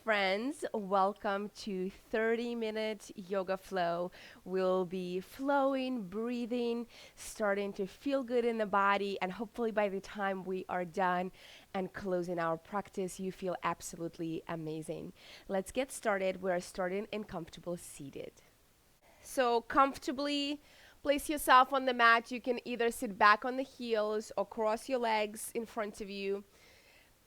friends. Welcome to 30-minute yoga flow. We'll be flowing, breathing, starting to feel good in the body, and hopefully by the time we are done and closing our practice, you feel absolutely amazing. Let's get started. We're starting in comfortable seated. So, comfortably place yourself on the mat. You can either sit back on the heels or cross your legs in front of you.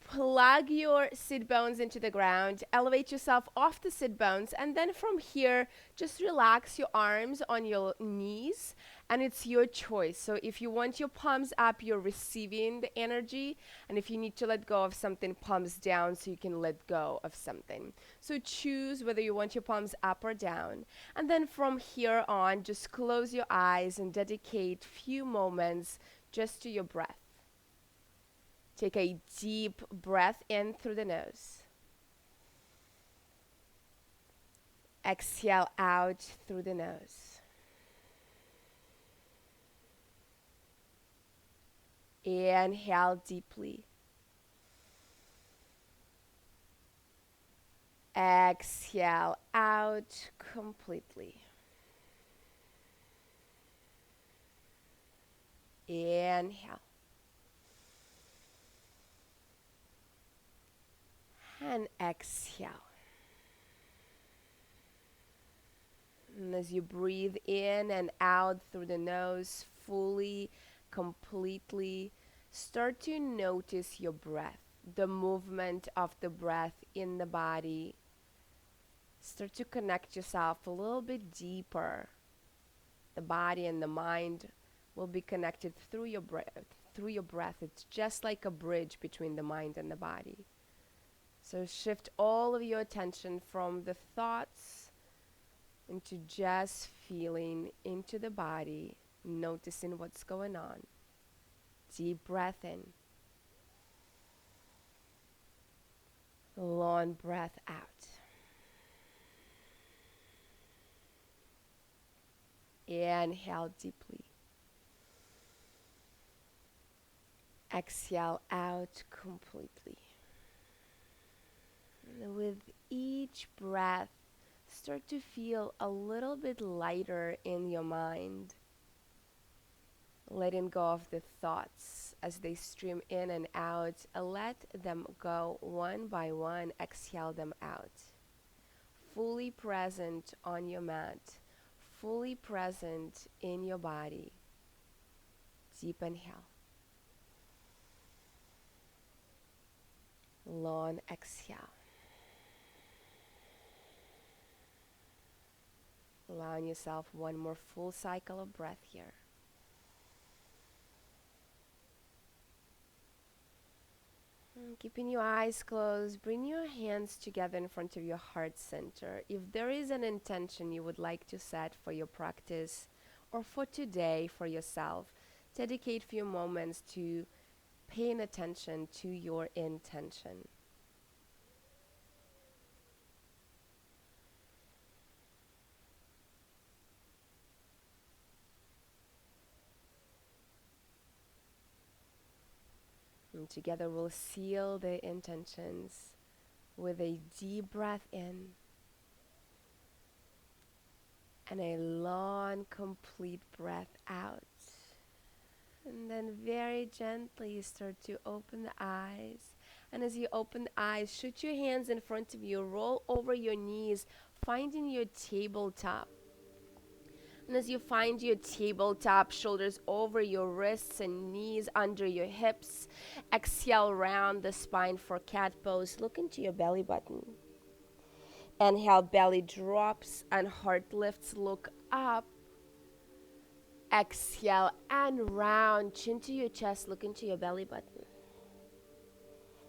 Plug your sit bones into the ground, elevate yourself off the sit bones, and then from here, just relax your arms on your knees, and it's your choice. So if you want your palms up, you're receiving the energy, and if you need to let go of something, palms down so you can let go of something. So choose whether you want your palms up or down, and then from here on, just close your eyes and dedicate few moments just to your breath. Take a deep breath in through the nose. Exhale out through the nose. Inhale deeply. Exhale out completely. Inhale. And exhale. And as you breathe in and out through the nose, fully, completely, start to notice your breath, the movement of the breath in the body. Start to connect yourself a little bit deeper. The body and the mind will be connected through your breath. It's just like a bridge between the mind and the body. So shift all of your attention from the thoughts into just feeling into the body, noticing what's going on. Deep breath in. Long breath out. Inhale deeply. Exhale out completely. And with each breath, start to feel a little bit lighter in your mind. Letting go of the thoughts as they stream in and out. Let them go one by one. Exhale them out. Fully present on your mat. Fully present in your body. Deep inhale. Long exhale. Allowing yourself one more full cycle of breath here. And keeping your eyes closed, bring your hands together in front of your heart center. If there is an intention you would like to set for your practice or for today for yourself, dedicate a few moments to paying attention to your intention. And together we'll seal the intentions with a deep breath in and a long, complete breath out. And then very gently start to open the eyes. And as you open the eyes, shoot your hands in front of you, roll over your knees, finding your tabletop. And as you find your tabletop, shoulders over your wrists and knees under your hips, exhale round the spine for cat pose. Look into your belly button. Inhale, belly drops and heart lifts. Look up. Exhale and round, chin to your chest. Look into your belly button.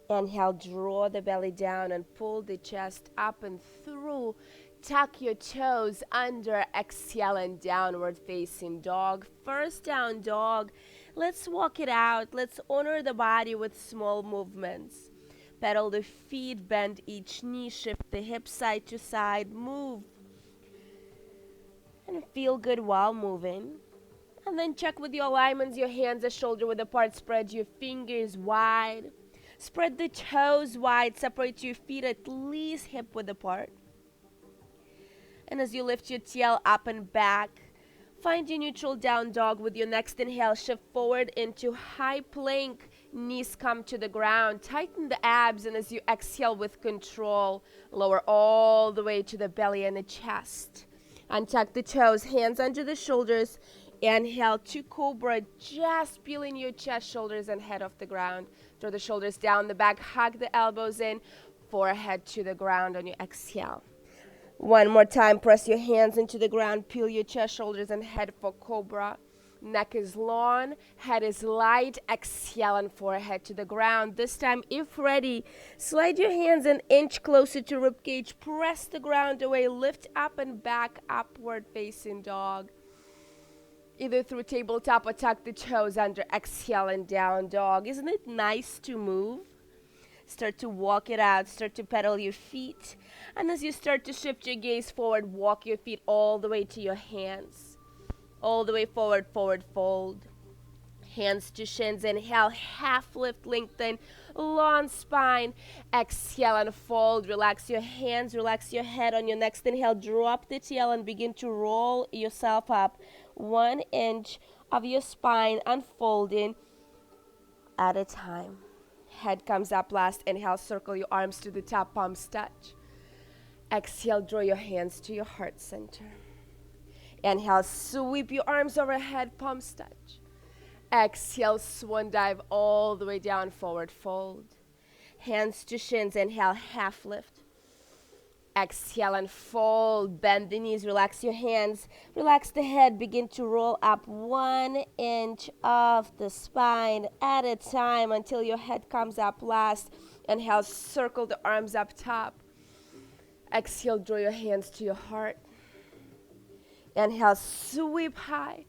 Inhale, draw the belly down and pull the chest up and through. Tuck your toes under. Exhale and downward facing dog. First down dog. Let's walk it out. Let's honor the body with small movements. Pedal the feet, bend each knee, shift the hips side to side, move. And feel good while moving. And then check with your alignments, your hands are shoulder width apart, spread your fingers wide. Spread the toes wide, separate your feet at least hip width apart. And as you lift your tail up and back, find your neutral down dog. With your next inhale, shift forward into high plank. Knees come to the ground. Tighten the abs, and as you exhale with control, lower all the way to the belly and the chest. Untuck the toes, hands under the shoulders. Inhale to cobra, just peeling your chest, shoulders, and head off the ground. Draw the shoulders down the back, hug the elbows in, forehead to the ground on your exhale. One more time, press your hands into the ground, peel your chest, shoulders, and head for cobra. Neck is long, head is light. Exhale and forehead to the ground. This time, if ready, slide your hands an inch closer to ribcage. Press the ground away. Lift up and back, upward facing dog. Either through tabletop or tuck the toes under. Exhale and down dog. Isn't it nice to move? Start to walk it out. Start to pedal your feet. And as you start to shift your gaze forward, walk your feet all the way to your hands. All the way forward, forward fold. Hands to shins. Inhale, half lift, lengthen, long spine. Exhale and fold. Relax your hands, relax your head. On your next inhale, drop the tail and begin to roll yourself up. 1 inch of your spine unfolding at a time. Head comes up last. Inhale, circle your arms to the top, palms touch. Exhale, draw your hands to your heart center. Inhale, sweep your arms overhead, palms touch. Exhale, swan dive all the way down, forward fold. Hands to shins. Inhale, half lift. Exhale and fold. Bend the knees, relax your hands, relax the head. Begin to roll up 1 inch of the spine at a time until your head comes up last. Inhale, circle the arms up top. Exhale, draw your hands to your heart. Inhale, sweep high.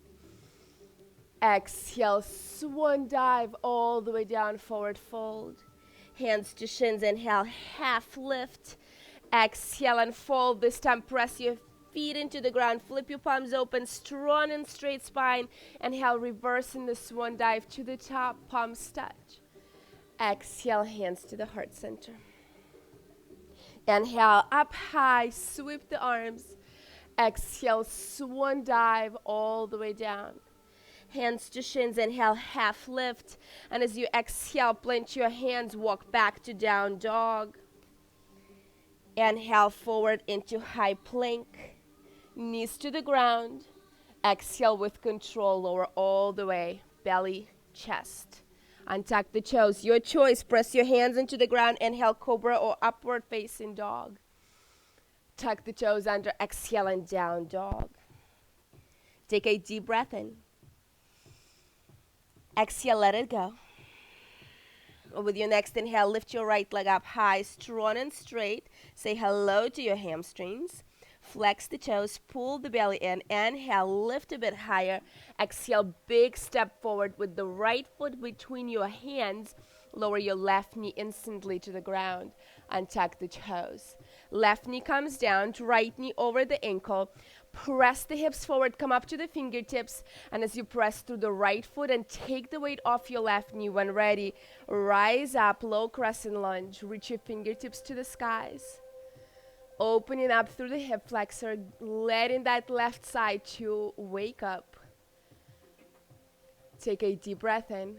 Exhale, swan dive all the way down, forward fold. Hands to shins. Inhale, half lift. Exhale and fold. This time press your feet into the ground. Flip your palms open, strong and straight spine. Inhale, reverse in the swan dive to the top, palms touch. Exhale, hands to the heart center. Inhale, up high, sweep the arms. Exhale, swan dive all the way down. Hands to shins. Inhale, half lift. And as you exhale, plant your hands, walk back to down dog. Inhale, forward into high plank. Knees to the ground. Exhale with control, lower all the way, belly, chest. Untuck the toes. Your choice. Press your hands into the ground. Inhale, cobra or upward facing dog. Tuck the toes under. Exhale and down dog. Take a deep breath in. Exhale, let it go. With your next inhale, lift your right leg up high, strong and straight. Say hello to your hamstrings. Flex the toes, pull the belly in. Inhale, lift a bit higher. Exhale, big step forward with the right foot between your hands. Lower your left knee instantly to the ground. Untuck the toes. Left knee comes down, right knee over the ankle. Press the hips forward, come up to the fingertips. And as you press through the right foot and take the weight off your left knee, when ready, rise up, low crescent lunge. Reach your fingertips to the skies. Opening up through the hip flexor, letting that left side to wake up. Take a deep breath in.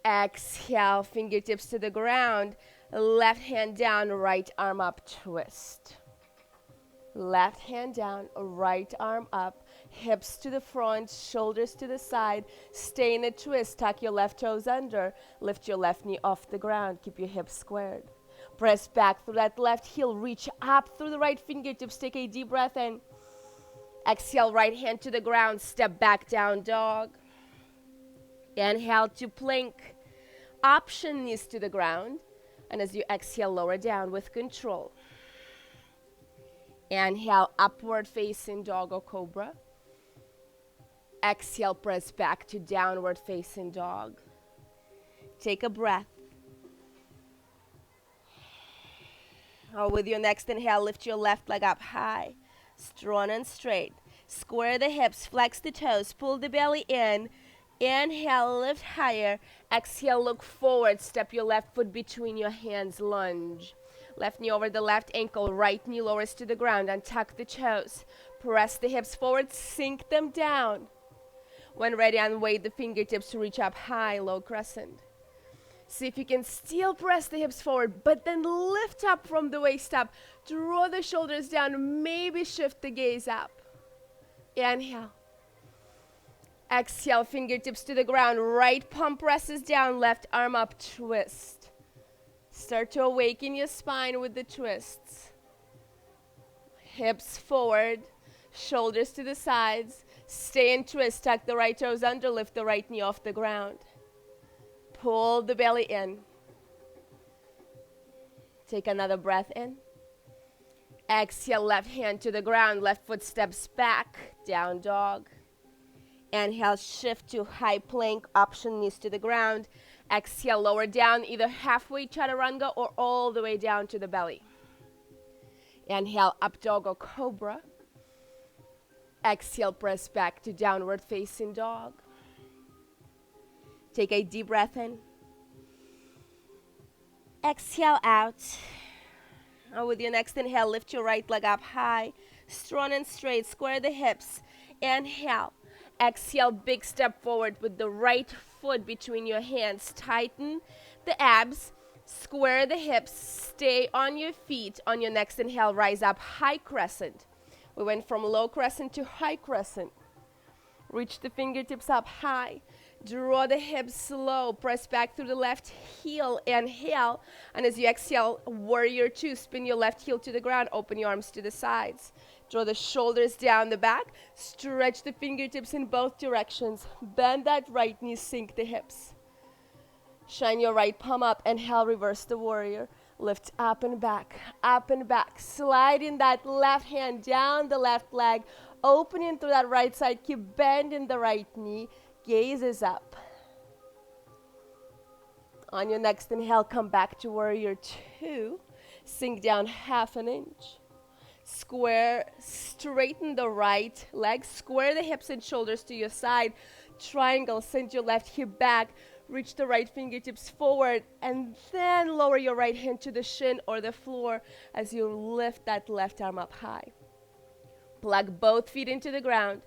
Exhale, fingertips to the ground. Left hand down, right arm up, twist. Left hand down, right arm up, hips to the front, shoulders to the side. Stay in a twist, tuck your left toes under, lift your left knee off the ground, keep your hips squared. Press back through that left heel, reach up through the right fingertips, take a deep breath in. Exhale, right hand to the ground, step back, down dog. Inhale to plank, option knees to the ground, and as you exhale, lower down with control. Inhale, upward facing dog or cobra. Exhale, press back to downward facing dog. Take a breath. With your next inhale, lift your left leg up high, strong and straight. Square the hips, flex the toes, pull the belly in. Inhale, lift higher. Exhale, look forward. Step your left foot between your hands, lunge. Left knee over the left ankle, right knee lowers to the ground. Untuck the toes. Press the hips forward, sink them down. When ready, unweight the fingertips to reach up high, low crescent. See if you can still press the hips forward, but then lift up from the waist up. Draw the shoulders down, maybe shift the gaze up. Inhale. Exhale, fingertips to the ground. Right palm presses down, left arm up, twist. Start to awaken your spine with the twists. Hips forward, shoulders to the sides. Stay in twist, tuck the right toes under, lift the right knee off the ground. Pull the belly in. Take another breath in. Exhale, left hand to the ground, left foot steps back, down dog. Inhale, shift to high plank, option knees to the ground. Exhale, lower down, either halfway chaturanga or all the way down to the belly. Inhale, up dog or cobra. Exhale, press back to downward facing dog. Take a deep breath in. Exhale out. And with your next inhale, lift your right leg up high, strong and straight, square the hips. Inhale. Exhale, big step forward with the right foot between your hands. Tighten the abs, square the hips, stay on your feet. On your next inhale, rise up, high crescent. We went from low crescent to high crescent. Reach the fingertips up high. Draw the hips low. Press back through the left heel. Inhale. And as you exhale, warrior two. Spin your left heel to the ground. Open your arms to the sides. Draw the shoulders down the back. Stretch the fingertips in both directions. Bend that right knee. Sink the hips. Shine your right palm up. Inhale, reverse the warrior. Lift up and back, up and back. Slide in that left hand down the left leg. Opening through that right side. Keep bending the right knee. Gaze is up. On your next inhale, come back to warrior two. Sink down half an inch. Square, straighten the right leg. Square the hips and shoulders to your side. Triangle, send your left hip back. Reach the right fingertips forward. And then lower your right hand to the shin or the floor as you lift that left arm up high. Plug both feet into the ground.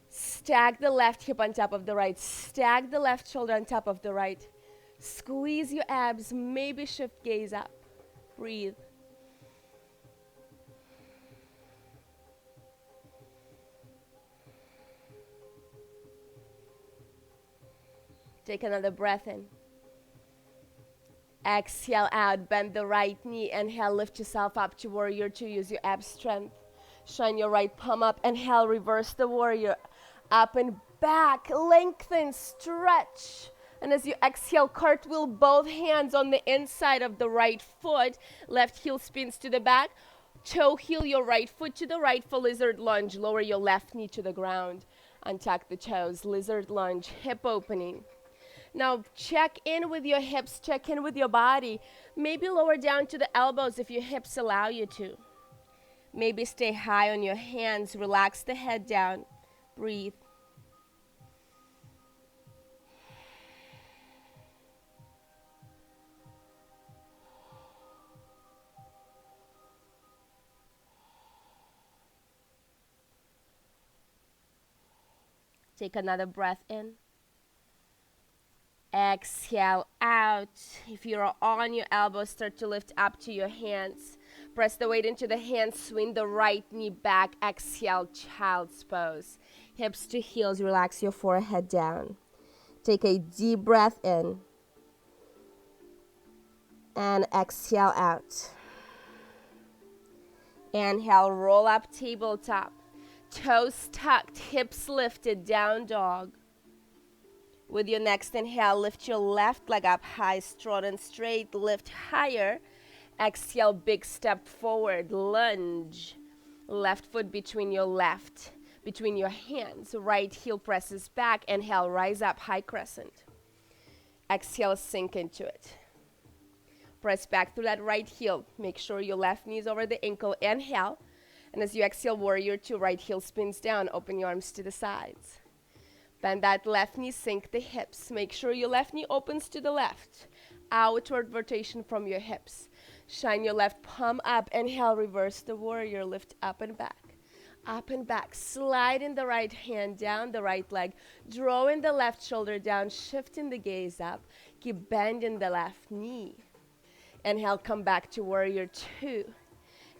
Stack the left hip on top of the right. Stack the left shoulder on top of the right. Squeeze your abs. Maybe shift gaze up. Breathe. Take another breath in. Exhale out. Bend the right knee. Inhale, lift yourself up to warrior two. Use your ab strength. Shine your right palm up. Inhale, reverse the warrior. Up and back. Lengthen, stretch. And as you exhale, cartwheel both hands on the inside of the right foot. Left heel spins to the back. Toe heel your right foot to the right for lizard lunge. Lower your left knee to the ground. Untuck the toes. Lizard lunge. Hip opening. Now check in with your hips. Check in with your body. Maybe lower down to the elbows if your hips allow you to. Maybe stay high on your hands. Relax the head down. Breathe. Take another breath in. Exhale out. If you're on your elbows, start to lift up to your hands. Press the weight into the hands. Swing the right knee back. Exhale, child's pose. Hips to heels. Relax your forehead down. Take a deep breath in. And exhale out. Inhale, roll up tabletop. Toes tucked, hips lifted, down dog. With your next inhale, lift your left leg up high, strong and straight. Lift higher. Exhale, big step forward, lunge. Left foot between your hands. Right heel presses back. Inhale, rise up, high crescent. Exhale, sink into it. Press back through that right heel. Make sure your left knee is over the ankle. Inhale. And as you exhale, warrior two, right heel spins down. Open your arms to the sides. Bend that left knee, sink the hips. Make sure your left knee opens to the left. Outward rotation from your hips. Shine your left palm up. Inhale, reverse the warrior. Lift up and back. Up and back. Sliding the right hand down the right leg. Drawing the left shoulder down. Shifting the gaze up. Keep bending the left knee. Inhale, come back to warrior two.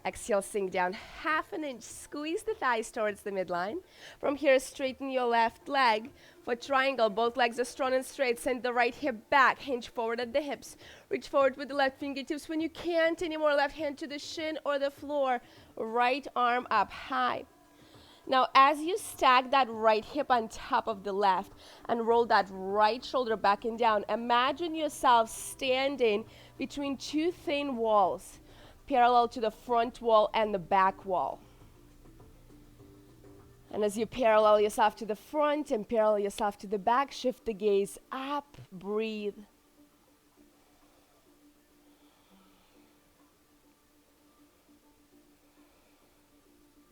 Exhale, sink down half an inch. Squeeze the thighs towards the midline. From here, straighten your left leg for triangle. Both legs are strong and straight. Send the right hip back. Hinge forward at the hips. Reach forward with the left fingertips. When you can't anymore, left hand to the shin or the floor. Right arm up high. Now, as you stack that right hip on top of the left and roll that right shoulder back and down, imagine yourself standing between two thin walls, parallel to the front wall and the back wall. And as you parallel yourself to the front and parallel yourself to the back, shift the gaze up, breathe.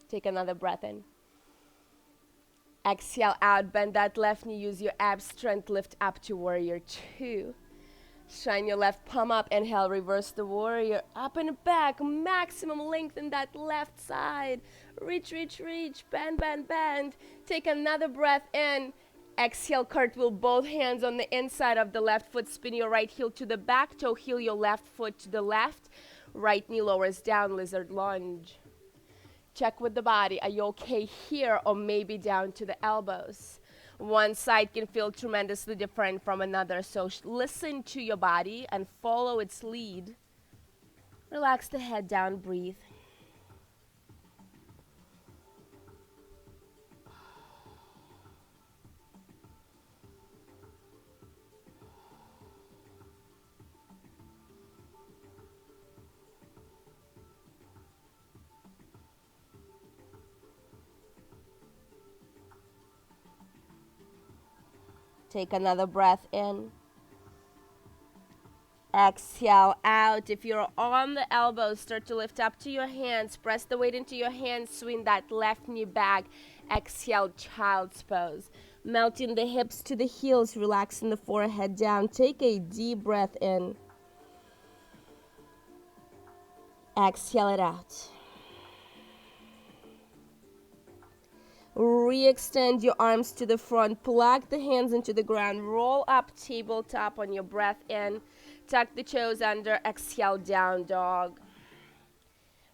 Take another breath in. Exhale out, bend that left knee, use your ab strength, lift up to warrior two. Shine your left palm up, inhale, reverse the warrior, up and back, maximum length in that left side. Reach, reach, reach, bend, bend, bend. Take another breath in. Exhale, cartwheel, both hands on the inside of the left foot, spin your right heel to the back, toe heel your left foot to the left, right knee lowers down, lizard lunge. Check with the body, are you okay here or maybe down to the elbows? One side can feel tremendously different from another, so listen to your body and follow its lead. Relax the head down, breathe. Take another breath in. Exhale out. If you're on the elbows, start to lift up to your hands. Press the weight into your hands. Swing that left knee back. Exhale, child's pose. Melting the hips to the heels. Relaxing the forehead down. Take a deep breath in. Exhale it out. Re-extend your arms to the front. Plug the hands into the ground. Roll up tabletop on your breath in. Tuck the toes under. Exhale, down dog.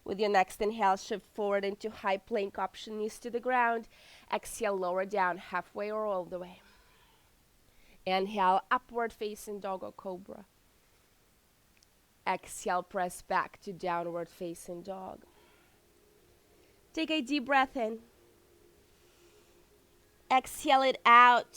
With your next inhale, shift forward into high plank option, knees to the ground. Exhale, lower down halfway or all the way. Inhale, upward facing dog or cobra. Exhale, press back to downward facing dog. Take a deep breath in. Exhale it out.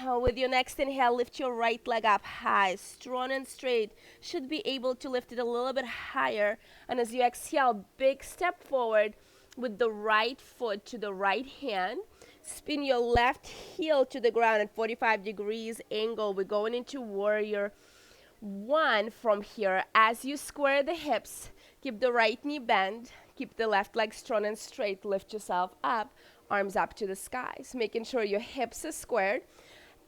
With your next inhale, lift your right leg up high, strong and straight. Should be able to lift it a little bit higher. And as you exhale, big step forward with the right foot to the right hand. Spin your left heel to the ground at 45 degrees angle. We're going into warrior one from here. As you square the hips, keep the right knee bent. Keep the left leg strong and straight. Lift yourself up. Arms up to the skies, making sure your hips are squared.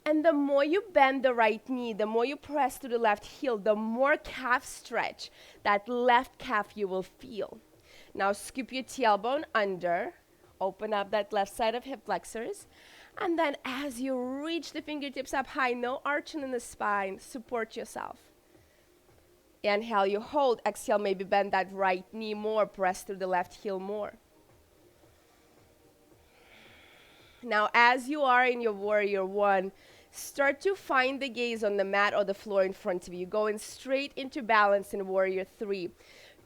And the more you bend the right knee, the more you press to the left heel, the more calf stretch, that left calf you will feel. Now scoop your tailbone under, open up that left side of hip flexors. And then as you reach the fingertips up high, no arching in the spine, support yourself. Inhale, you hold. Exhale, maybe bend that right knee more, press to the left heel more. Now, as you are in your warrior one, start to find the gaze on the mat or the floor in front of you, going straight into balance in warrior three.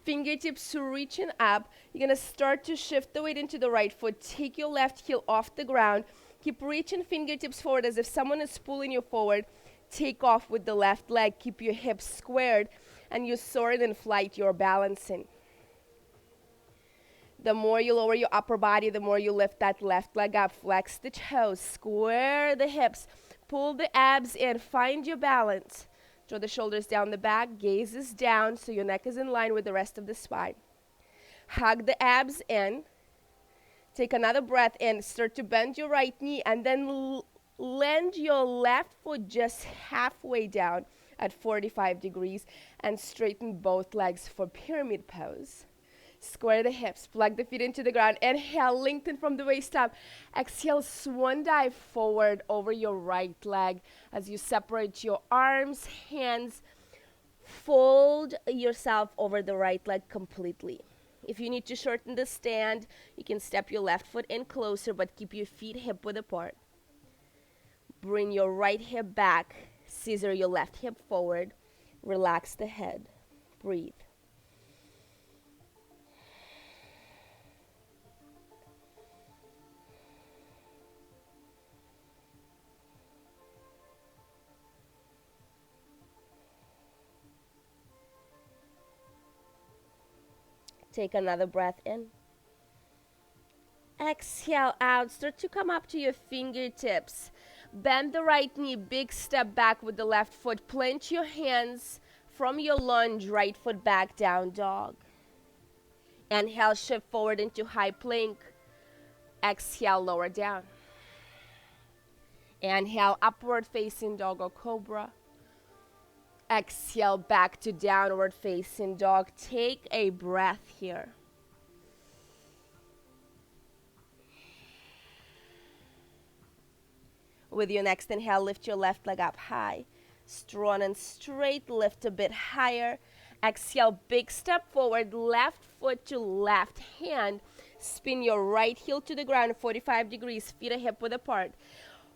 Fingertips reaching up. You're going to start to shift the weight into the right foot. Take your left heel off the ground. Keep reaching fingertips forward as if someone is pulling you forward. Take off with the left leg. Keep your hips squared. And you're soaring in flight. You're balancing. The more you lower your upper body, the more you lift that left leg up. Flex the toes, square the hips, pull the abs in, find your balance. Draw the shoulders down the back, gaze is down so your neck is in line with the rest of the spine. Hug the abs in. Take another breath in. Start to bend your right knee and then Land your left foot just halfway down at 45 degrees and straighten both legs for pyramid pose. Square the hips, plug the feet into the ground. Inhale, lengthen from the waist up. Exhale, swan dive forward over your right leg as you separate your arms, hands. Fold yourself over the right leg completely. If you need to shorten the stand, you can step your left foot in closer, but keep your feet hip width apart. Bring your right hip back, scissor your left hip forward, relax the head, breathe. Take another breath in. Exhale out. Start to come up to your fingertips. Bend the right knee, big step back with the left foot. Plant your hands from your lunge, right foot back, down dog. Inhale, shift forward into high plank. Exhale, lower down. Inhale, upward facing dog or cobra. Exhale, back to downward facing dog. Take a breath here. With your next inhale, lift your left leg up high. Strong and straight, lift a bit higher. Exhale, big step forward, left foot to left hand. Spin your right heel to the ground, 45 degrees, feet are hip width apart.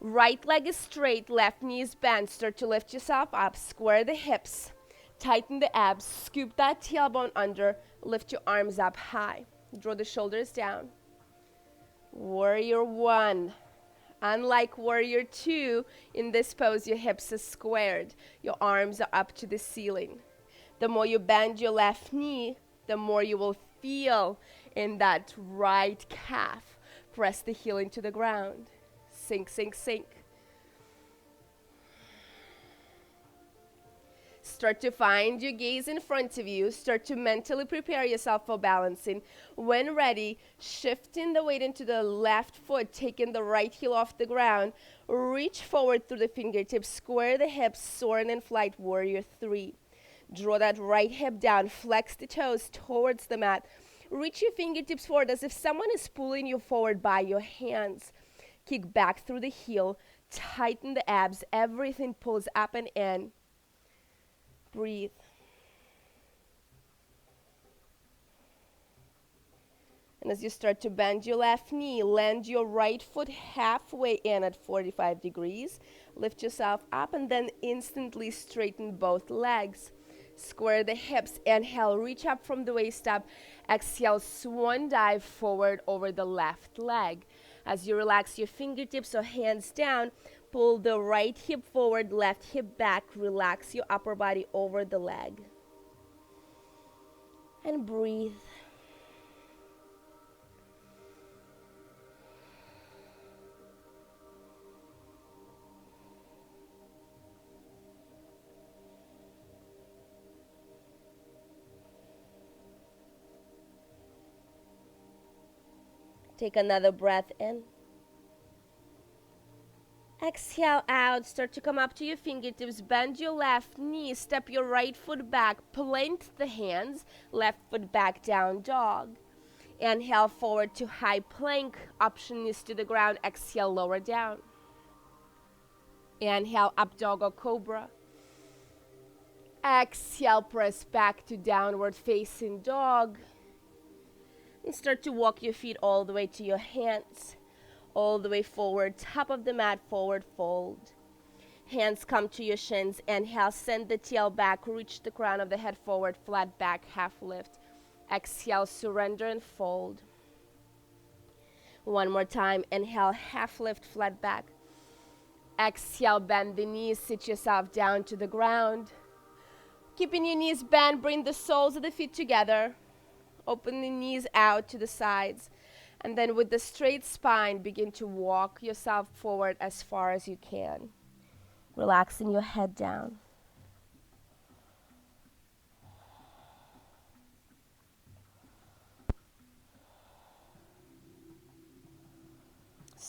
Right leg is straight, left knee is bent. Start to lift yourself up, square the hips, tighten the abs, scoop that tailbone under, lift your arms up high. Draw the shoulders down. Warrior one. Unlike warrior two, in this pose, your hips are squared. Your arms are up to the ceiling. The more you bend your left knee, the more you will feel in that right calf. Press the heel into the ground. Sink, sink, sink. Start to find your gaze in front of you. Start to mentally prepare yourself for balancing. When ready, shifting the weight into the left foot, taking the right heel off the ground. Reach forward through the fingertips, square the hips, soaring in flight, warrior three. Draw that right hip down, flex the toes towards the mat. Reach your fingertips forward as if someone is pulling you forward by your hands. Kick back through the heel, tighten the abs, everything pulls up and in. Breathe. And as you start to bend your left knee, land your right foot halfway in at 45 degrees. Lift yourself up and then instantly straighten both legs. Square the hips. Inhale, reach up from the waist up. Exhale, swan dive forward over the left leg. As you relax your fingertips or hands down, pull the right hip forward, left hip back. Relax your upper body over the leg. And breathe. Take another breath in. Exhale out. Start to come up to your fingertips. Bend your left knee. Step your right foot back. Plant the hands. Left foot back, down dog. Inhale forward to high plank. Option is to the ground. Exhale, lower down. Inhale, up dog or cobra. Exhale, press back to downward facing dog. And start to walk your feet all the way to your hands. All the way forward, top of the mat, forward fold. Hands come to your shins. Inhale, send the tail back, reach the crown of the head forward, flat back, half lift. Exhale, surrender and fold. One more time. Inhale, half lift, flat back. Exhale, bend the knees, sit yourself down to the ground. Keeping your knees bent, bring the soles of the feet together. Open the knees out to the sides. And then with the straight spine, begin to walk yourself forward as far as you can. Relaxing your head down.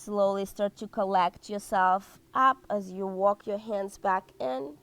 Slowly start to collect yourself up as you walk your hands back in,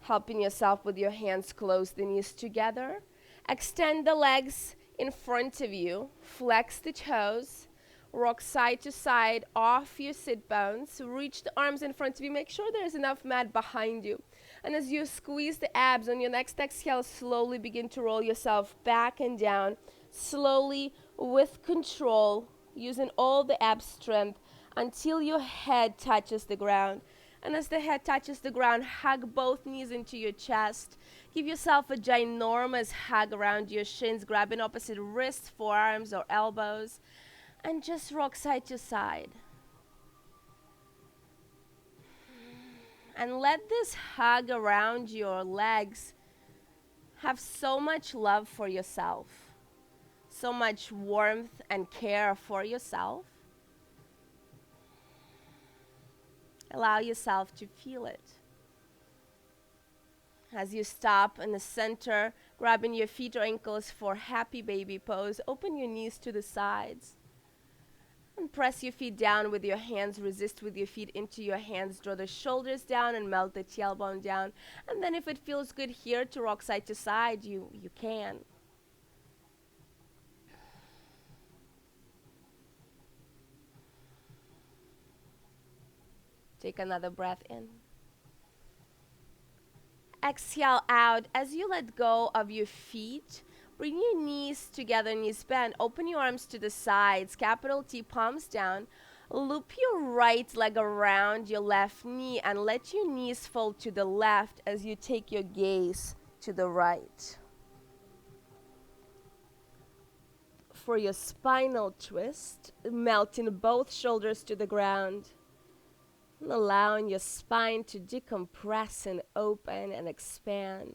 helping yourself with your hands close the knees together. Extend the legs in front of you, flex the toes, rock side to side off your sit bones, reach the arms in front of you, make sure there's enough mat behind you. And as you squeeze the abs on your next exhale, slowly begin to roll yourself back and down, slowly with control, using all the ab strength until your head touches the ground. And as the head touches the ground, hug both knees into your chest. Give yourself a ginormous hug around your shins, grabbing opposite wrists, forearms, or elbows, and just rock side to side. And let this hug around your legs have so much love for yourself, so much warmth and care for yourself. Allow yourself to feel it. As you stop in the center, grabbing your feet or ankles for happy baby pose, open your knees to the sides. And press your feet down with your hands, resist with your feet into your hands, draw the shoulders down and melt the tailbone down. And then if it feels good here to rock side to side, you can. Take another breath in. Exhale out. As you let go of your feet, bring your knees together, knees bent. Open your arms to the sides, capital T, palms down. Loop your right leg around your left knee and let your knees fold to the left as you take your gaze to the right. For your spinal twist, melting both shoulders to the ground. And allowing your spine to decompress and open and expand.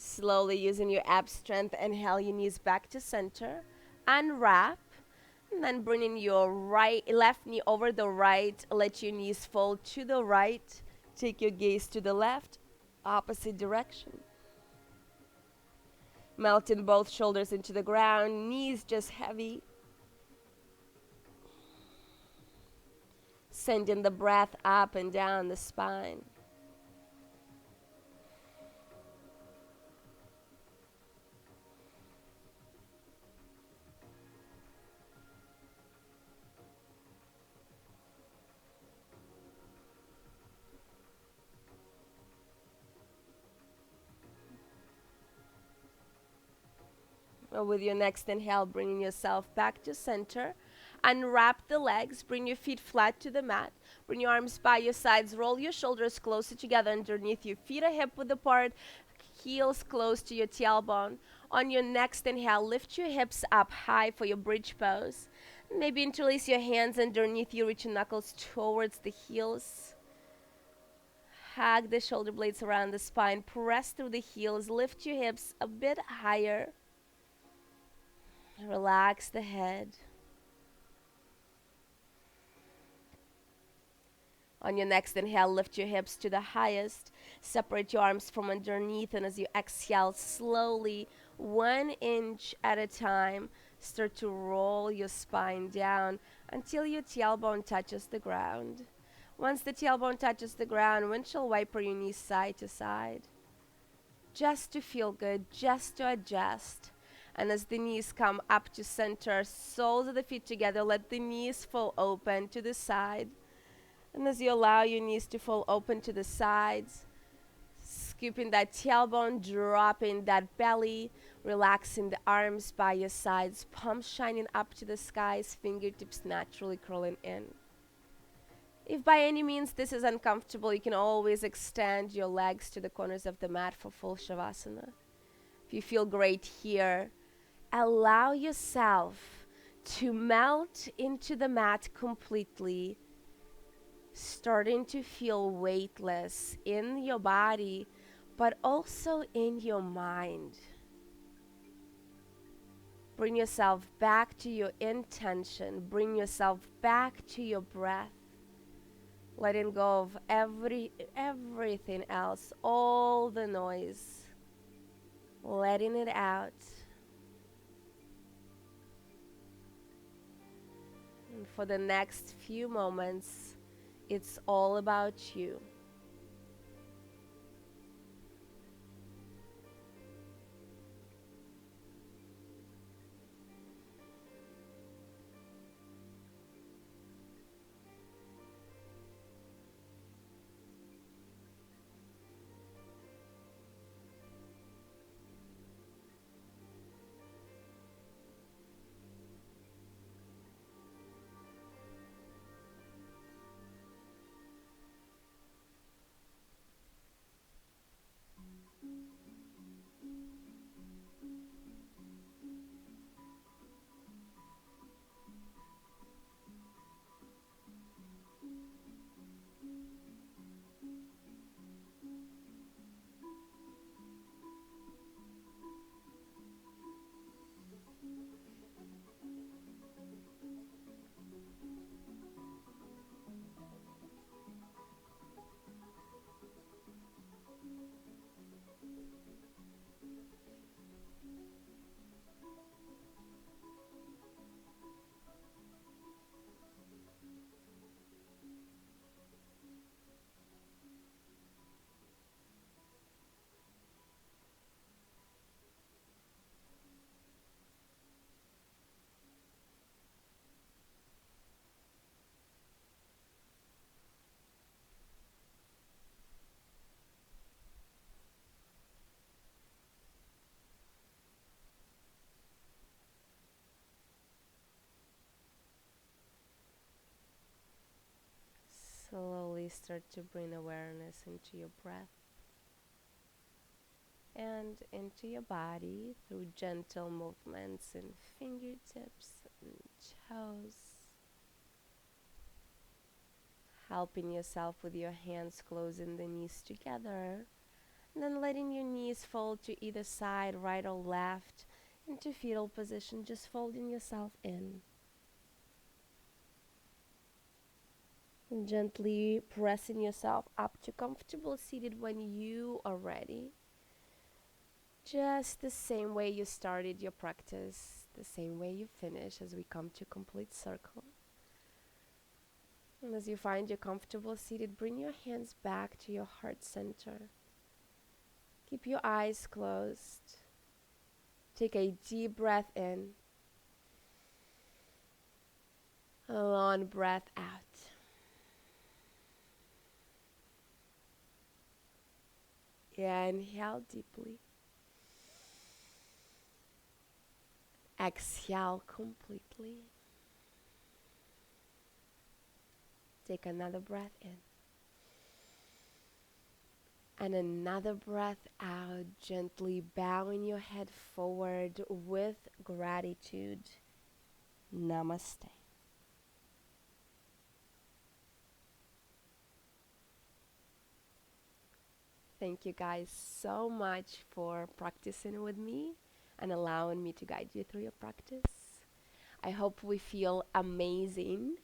Slowly using your ab strength, inhale your knees back to center, unwrap, and then bringing your left knee over the right, let your knees fold to the right, take your gaze to the left, opposite direction. Melting both shoulders into the ground, knees just heavy. Sending the breath up and down the spine. With your next inhale, bringing yourself back to center. Unwrap the legs, bring your feet flat to the mat. Bring your arms by your sides, roll your shoulders closer together underneath you. Feet are hip width apart, heels close to your tailbone. On your next inhale, lift your hips up high for your bridge pose. Maybe interlace your hands underneath you, reach your knuckles towards the heels. Hug the shoulder blades around the spine, press through the heels, lift your hips a bit higher. Relax the head. On your next inhale, lift your hips to the highest. Separate your arms from underneath, and as you exhale, slowly, 1 inch at a time, start to roll your spine down until your tailbone touches the ground. Once the tailbone touches the ground, windshield wiper your knees side to side. Just to feel good, just to adjust. And as the knees come up to center, soles of the feet together, let the knees fall open to the side. And as you allow your knees to fall open to the sides, scooping that tailbone, dropping that belly, relaxing the arms by your sides, palms shining up to the skies, fingertips naturally curling in. If by any means this is uncomfortable, you can always extend your legs to the corners of the mat for full Shavasana. If you feel great here, allow yourself to melt into the mat completely, starting to feel weightless in your body, but also in your mind. Bring yourself back to your intention. Bring yourself back to your breath. Letting go of everything else, all the noise. Letting it out. And for the next few moments, it's all about you. Slowly start to bring awareness into your breath and into your body through gentle movements in fingertips and toes. Helping yourself with your hands closing the knees together, and then letting your knees fold to either side, right or left, into fetal position, just folding yourself in. And gently pressing yourself up to comfortable seated when you are ready. Just the same way you started your practice, the same way you finish as we come to complete circle. And as you find your comfortable seated, bring your hands back to your heart center. Keep your eyes closed. Take a deep breath in. A long breath out. Inhale deeply. Exhale completely. Take another breath in. And another breath out, gently bowing your head forward with gratitude. Namaste. Thank you guys so much for practicing with me and allowing me to guide you through your practice. I hope we feel amazing